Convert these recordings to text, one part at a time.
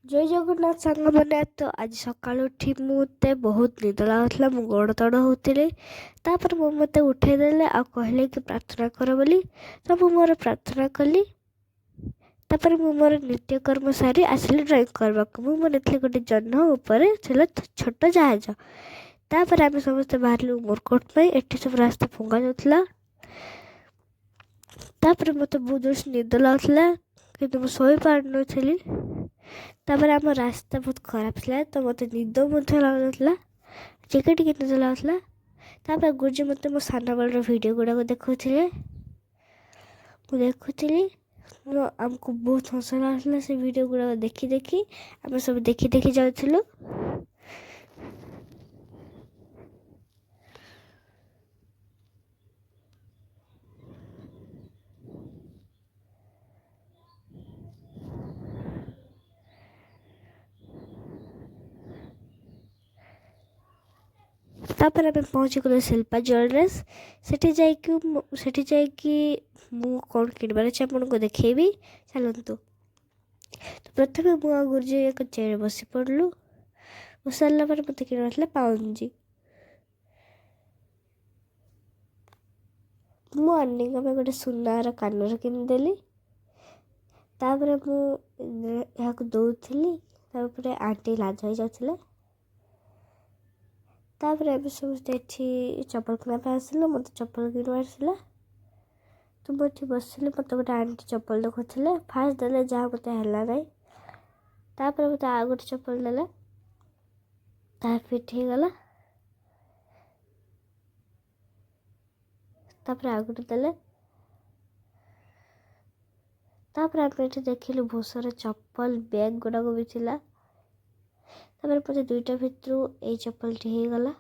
ଜୟ ଜଗନ୍ନାଥ ସାଙ୍ଗମାନେ। ତ ଆଜି ସକାଳୁ ଉଠି ମୋତେ ବହୁତ ନିଦ ଲାଗୁଥିଲା, ମୁଁ ଗୋଡ଼ ତଡ଼ ହେଉଥିଲି। ତାପରେ ମୋତେ ଉଠାଇ ଦେଲେ ଆଉ କହିଲେ କି ପ୍ରାର୍ଥନା କର ବୋଲି। ତ ମୁଁ ମୋର ପ୍ରାର୍ଥନା କଲି। ତାପରେ ମୁଁ ମୋର ନିତ୍ୟକର୍ମ ସାରି ଆସିଲି ଡ୍ରଇଂ କରିବାକୁ। ମୁଁ ବନେଇଥିଲି ଗୋଟେ ଜହ୍ନ ଉପରେ ଥିଲା ଛୋଟ ଜାହାଜ। ତାପରେ ଆମେ ସମସ୍ତେ ବାହାରିଲୁ ୱାର୍କଆଉଟ୍ ପାଇଁ। ଏଠି ସବୁ ରାସ୍ତା ଫଙ୍ଗା ଯାଉଥିଲା। ତାପରେ ମୋତେ ବହୁତ ଜୋରସେ ନିଦ ଲାଗୁଥିଲା କିନ୍ତୁ ମୁଁ ଶୋଇପାରୁନଥିଲି। ତାପରେ ଆମ ରାସ୍ତା ବହୁତ ଖରାପ ଥିଲା, ତ ମୋତେ ନିଦ ମଧ୍ୟ ଲାଗୁନଥିଲା, ଟିକେ ଟିକେ ନିଦ ଲାଗୁଥିଲା। ତାପରେ ଗୁରୁଜୀ ମୋତେ ମୋ ସାନବେଳର ଭିଡ଼ିଓ ଗୁଡ଼ାକ ଦେଖାଉଥିଲେ। ମୁଁ ଦେଖୁଥିଲି, ଆମକୁ ବହୁତ ହସ ଲାଗୁଥିଲା ସେ ଭିଡ଼ିଓ ଗୁଡ଼ାକ ଦେଖି ଦେଖି। ଆମେ ସବୁ ଦେଖି ଦେଖି ଯାଉଥିଲୁ। ତାପରେ ଆମେ ପହଞ୍ଚିଗଲୁ ଶିଳ୍ପା ଜୁଏଲାର୍ସ। ସେଠି ଯାଇକି ମୁଁ କ'ଣ କିଣିବାର ଅଛି ଆପଣଙ୍କୁ ଦେଖେଇବି, ଚାଲନ୍ତୁ। ତ ପ୍ରଥମେ ମୁଁ ଆଉ ଗୁରୁଜୀ ଏକ ଚେୟାରରେ ବସି ପଡ଼ିଲୁ। ବସି ସାରିଲା ପରେ ମୋତେ କିଣିବାର ଥିଲା ପାଉଁଜି। ମୁଁ ଆଣ୍ଟିଙ୍କ ପାଇଁ ଗୋଟେ ସୁନାର କାନର କିଣିଦେଲି। ତାପରେ ମୁଁ ଏହାକୁ ଦେଉଥିଲି, ତାପରେ ଆଣ୍ଟି ଲାଜ ହେଇଯାଉଥିଲେ। ତାପରେ ଏବେ ସମସ୍ତେ ଏଠି ଚପଲ କିଣିବା ପାଇଁ ଆସିଲୁ। ମୋତେ ଚପଲ କିଣିବାର ଥିଲା, ତ ମୁଁ ଏଠି ବସିଲି। ମୋତେ ଗୋଟେ ଆଣ୍ଟି ଚପଲ ଦେଖାଉଥିଲେ। ଫାଷ୍ଟ ଦେଲେ, ଯାହା ମୋତେ ହେଲା ନାହିଁ। ତାପରେ ମୋତେ ଆଉ ଗୋଟେ ଚପଲ ଦେଲେ, ତାହା ଫିଟ୍ ହେଇଗଲା। ତାପରେ ଆଉ ଗୋଟେ ଦେଲେ। ତାପରେ ଆମେ ଏଠି ଦେଖିଲୁ ବହୁତ ସାରା ଚପଲ ବ୍ୟାଗ୍ ଗୁଡ଼ାକ ବି ଥିଲା। ତାପରେ ମୋତେ ଦୁଇଟା ଭିତରୁ ଏଇ ଚପଲଟି ହେଇଗଲା,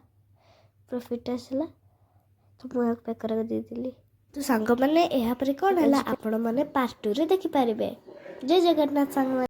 ପୁରା ଫିଟ୍ ଆସିଲା, ତ ମୁଁ ଏହାକୁ ପ୍ୟାକ୍ କରିବାକୁ ଦେଇଥିଲି। ତ ସାଙ୍ଗମାନେ, ଏହାପରେ କ'ଣ ହେଲା ଆପଣମାନେ ପାର୍ଟ 2ରେ ଦେଖିପାରିବେ। ଜୟ ଜଗନ୍ନାଥ ସାଙ୍ଗମାନେ।